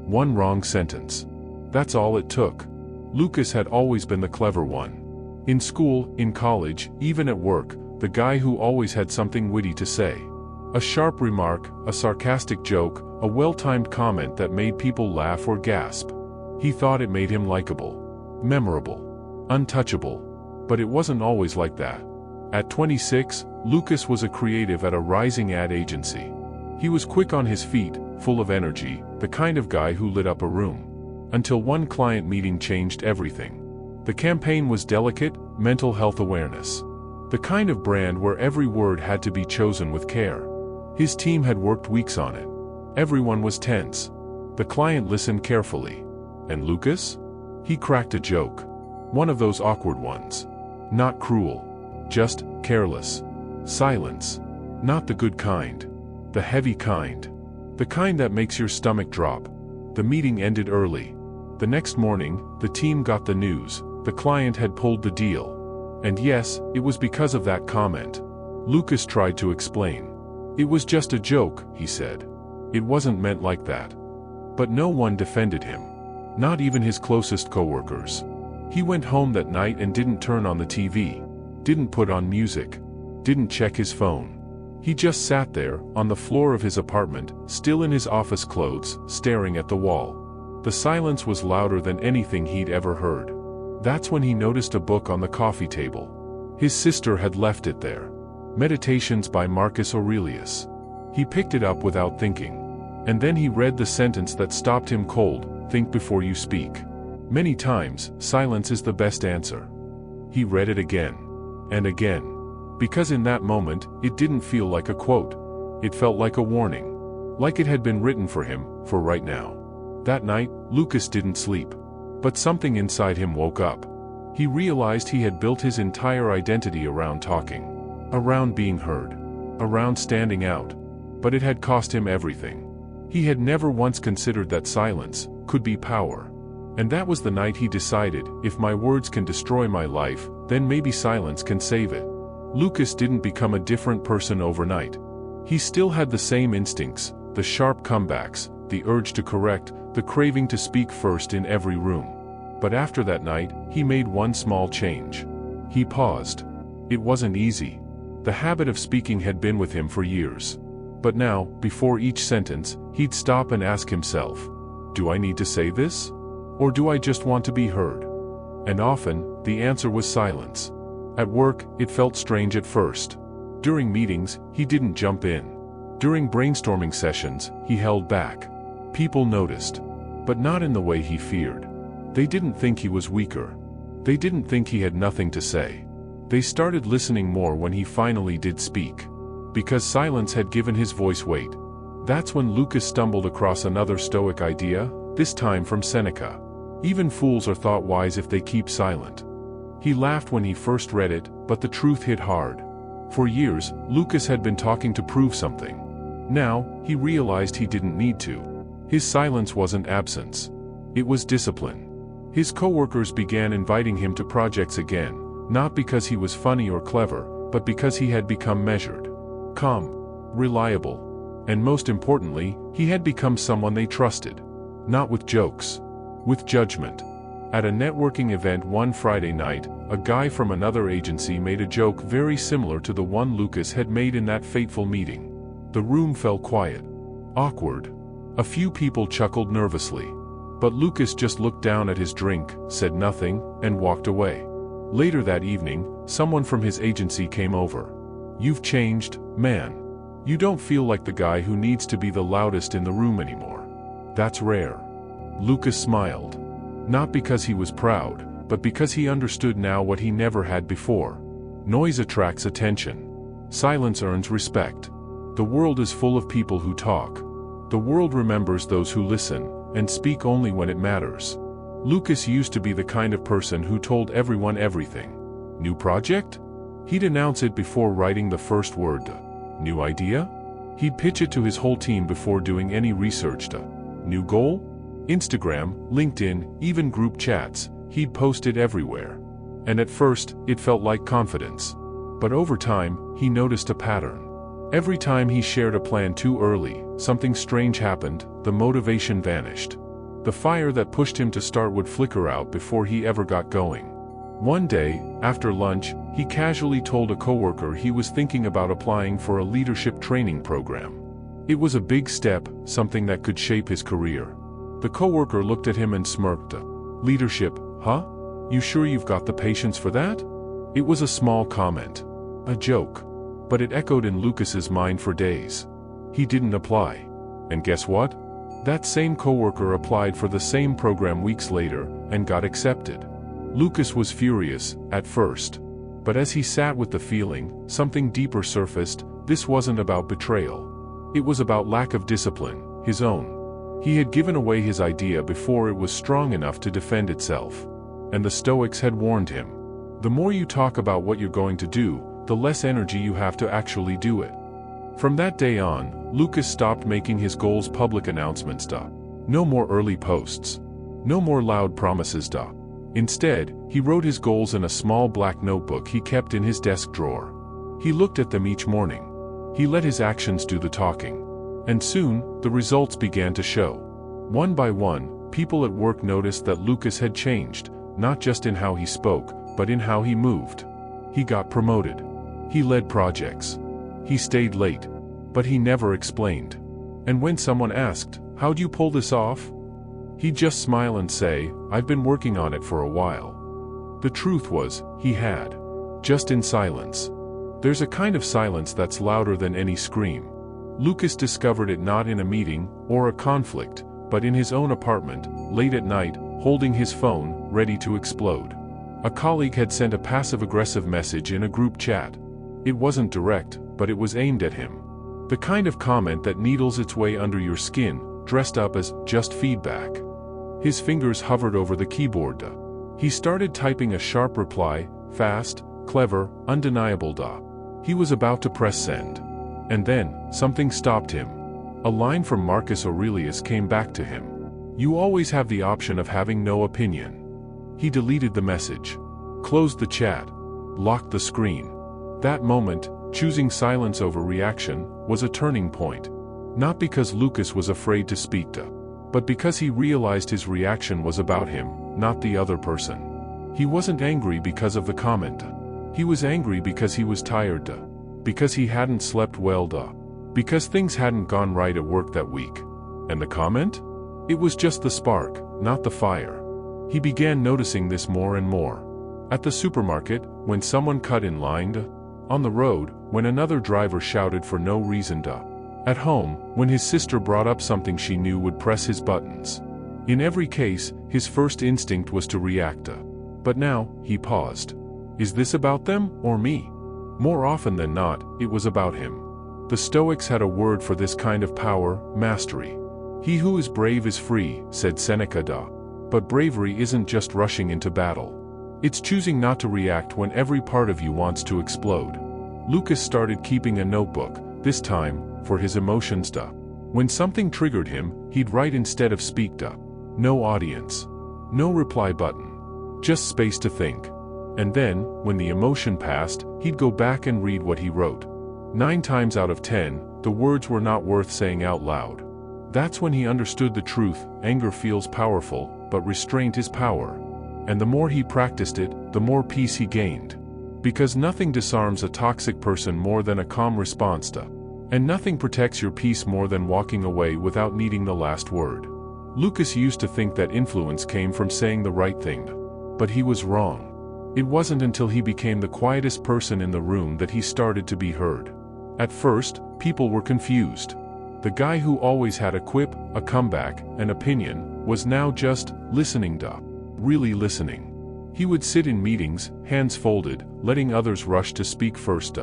One wrong sentence. That's all it took. Lucas had always been the clever one. In school, in college, even at work, the guy who always had something witty to say. A sharp remark, a sarcastic joke, a well-timed comment that made people laugh or gasp. He thought it made him likable, memorable, untouchable. But it wasn't always like that. At 26, Lucas was a creative at a rising ad agency. He was quick on his feet, full of energy, the kind of guy who lit up a room. Until one client meeting changed everything. The campaign was delicate, mental health awareness. The kind of brand where every word had to be chosen with care. His team had worked weeks on it. Everyone was tense. The client listened carefully. And Lucas? He cracked a joke. One of those awkward ones. Not cruel. Just careless. Silence. Not the good kind. The heavy kind. The kind that makes your stomach drop. The meeting ended early. The next morning, the team got the news. The client had pulled the deal. And yes, it was because of that comment. Lucas tried to explain. It was just a joke, he said. It wasn't meant like that. But no one defended him. Not even his closest coworkers. He went home that night and didn't turn on the TV. Didn't put on music. Didn't check his phone. He just sat there, on the floor of his apartment, still in his office clothes, staring at the wall. The silence was louder than anything he'd ever heard. That's when he noticed a book on the coffee table. His sister had left it there. Meditations by Marcus Aurelius. He picked it up without thinking. And then he read the sentence that stopped him cold, think before you speak. Many times, silence is the best answer. He read it again. And again. Because in that moment, it didn't feel like a quote. It felt like a warning. Like it had been written for him, for right now. That night, Lucas didn't sleep. But something inside him woke up. He realized he had built his entire identity around talking. Around being heard. Around standing out. But it had cost him everything. He had never once considered that silence could be power. And that was the night he decided, if my words can destroy my life, then maybe silence can save it. Lucas didn't become a different person overnight. He still had the same instincts, the sharp comebacks, the urge to correct, the craving to speak first in every room. But after that night, he made one small change. He paused. It wasn't easy. The habit of speaking had been with him for years. But now, before each sentence, he'd stop and ask himself, do I need to say this? Or do I just want to be heard? And often, the answer was silence. At work, it felt strange at first. During meetings, he didn't jump in. During brainstorming sessions, he held back. People noticed. But not in the way he feared. They didn't think he was weaker. They didn't think he had nothing to say. They started listening more when he finally did speak. Because silence had given his voice weight. That's when Lucas stumbled across another Stoic idea, this time from Seneca. Even fools are thought wise if they keep silent. He laughed when he first read it, but the truth hit hard. For years, Lucas had been talking to prove something. Now, he realized he didn't need to. His silence wasn't absence. It was discipline. His coworkers began inviting him to projects again, not because he was funny or clever, but because he had become measured. Calm. Reliable. And most importantly, he had become someone they trusted. Not with jokes. With judgment. At a networking event one Friday night, a guy from another agency made a joke very similar to the one Lucas had made in that fateful meeting. The room fell quiet. Awkward. A few people chuckled nervously. But Lucas just looked down at his drink, said nothing, and walked away. Later that evening, someone from his agency came over. You've changed, man. You don't feel like the guy who needs to be the loudest in the room anymore. That's rare. Lucas smiled. Not because he was proud, but because he understood now what he never had before. Noise attracts attention. Silence earns respect. The world is full of people who talk. The world remembers those who listen, and speak only when it matters. Lucas used to be the kind of person who told everyone everything. New project? He'd announce it before writing the first word. New idea? He'd pitch it to his whole team before doing any research. New goal? Instagram, LinkedIn, even group chats, he'd post it everywhere. And at first, it felt like confidence. But over time, he noticed a pattern. Every time he shared a plan too early, something strange happened, the motivation vanished. The fire that pushed him to start would flicker out before he ever got going. One day, after lunch, he casually told a coworker he was thinking about applying for a leadership training program. It was a big step, something that could shape his career. The coworker looked at him and smirked. Leadership, huh? You sure you've got the patience for that? It was a small comment. A joke. But it echoed in Lucas's mind for days. He didn't apply. And guess what? That same coworker applied for the same program weeks later, and got accepted. Lucas was furious, at first. But as he sat with the feeling, something deeper surfaced. This wasn't about betrayal. It was about lack of discipline, his own. He had given away his idea before it was strong enough to defend itself. And the Stoics had warned him. The more you talk about what you're going to do, the less energy you have to actually do it. From that day on, Lucas stopped making his goals public announcements. No more early posts. No more loud promises. Instead, he wrote his goals in a small black notebook he kept in his desk drawer. He looked at them each morning. He let his actions do the talking. And soon, the results began to show. One by one, people at work noticed that Lucas had changed, not just in how he spoke, but in how he moved. He got promoted. He led projects. He stayed late. But he never explained. And when someone asked, "How do you pull this off?" he'd just smile and say, "I've been working on it for a while." The truth was, he had. Just in silence. There's a kind of silence that's louder than any scream. Lucas discovered it not in a meeting, or a conflict, but in his own apartment, late at night, holding his phone, ready to explode. A colleague had sent a passive-aggressive message in a group chat. It wasn't direct, but it was aimed at him. The kind of comment that needles its way under your skin, dressed up as just feedback. His fingers hovered over the keyboard. He started typing a sharp reply, fast, clever, undeniable. He was about to press send. And then, something stopped him. A line from Marcus Aurelius came back to him. You always have the option of having no opinion. He deleted the message. Closed the chat. Locked the screen. That moment, choosing silence over reaction, was a turning point. Not because Lucas was afraid to speak but because he realized his reaction was about him, not the other person. He wasn't angry because of the comment. He was angry because he was tired. Because he hadn't slept well. Because things hadn't gone right at work that week. And the comment? It was just the spark, not the fire. He began noticing this more and more. At the supermarket, when someone cut in line. On the road, when another driver shouted for no reason. At home, when his sister brought up something she knew would press his buttons. In every case, his first instinct was to react. But now, he paused. Is this about them, or me? More often than not, it was about him. The Stoics had a word for this kind of power, mastery. He who is brave is free, said Seneca. But bravery isn't just rushing into battle. It's choosing not to react when every part of you wants to explode. Lucas started keeping a notebook, this time, for his emotions. When something triggered him, he'd write instead of speak. No audience. No reply button. Just space to think. And then, when the emotion passed, he'd go back and read what he wrote. 9 times out of 10, the words were not worth saying out loud. That's when he understood the truth. Anger feels powerful, but restraint is power. And the more he practiced it, the more peace he gained. Because nothing disarms a toxic person more than a calm response. And nothing protects your peace more than walking away without needing the last word. Lucas used to think that influence came from saying the right thing. But he was wrong. It wasn't until he became the quietest person in the room that he started to be heard. At first, people were confused. The guy who always had a quip, a comeback, an opinion, was now just listening. Really listening. He would sit in meetings, hands folded, letting others rush to speak first.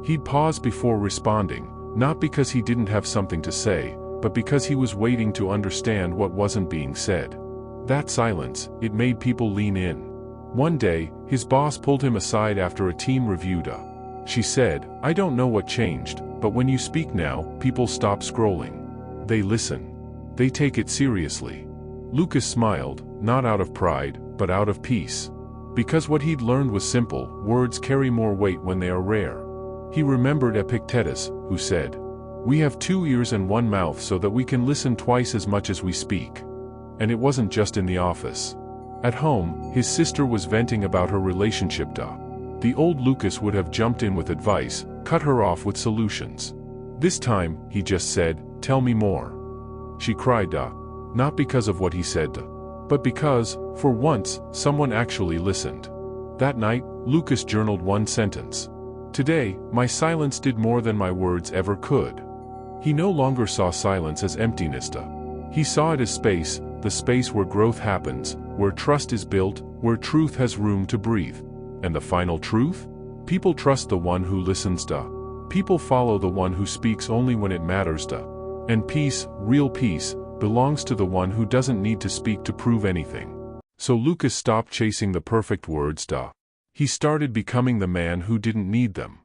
He'd pause before responding, not because he didn't have something to say, but because he was waiting to understand what wasn't being said. That silence, it made people lean in. One day, his boss pulled him aside after a team review. She said, "I don't know what changed, but when you speak now, people stop scrolling. They listen. They take it seriously." Lucas smiled, not out of pride, but out of peace. Because what he'd learned was simple: words carry more weight when they are rare. He remembered Epictetus, who said, "We have 2 ears and 1 mouth so that we can listen twice as much as we speak." And it wasn't just in the office. At home, his sister was venting about her relationship. The old Lucas would have jumped in with advice, cut her off with solutions. This time, he just said, "Tell me more." She cried, not because of what he said, but because, for once, someone actually listened. That night, Lucas journaled one sentence. "Today, my silence did more than my words ever could." He no longer saw silence as emptiness. He saw it as space, the space where growth happens, where trust is built, where truth has room to breathe. And the final truth? People trust the one who listens. People follow the one who speaks only when it matters. And peace, real peace, belongs to the one who doesn't need to speak to prove anything. So Lucas stopped chasing the perfect words. He started becoming the man who didn't need them.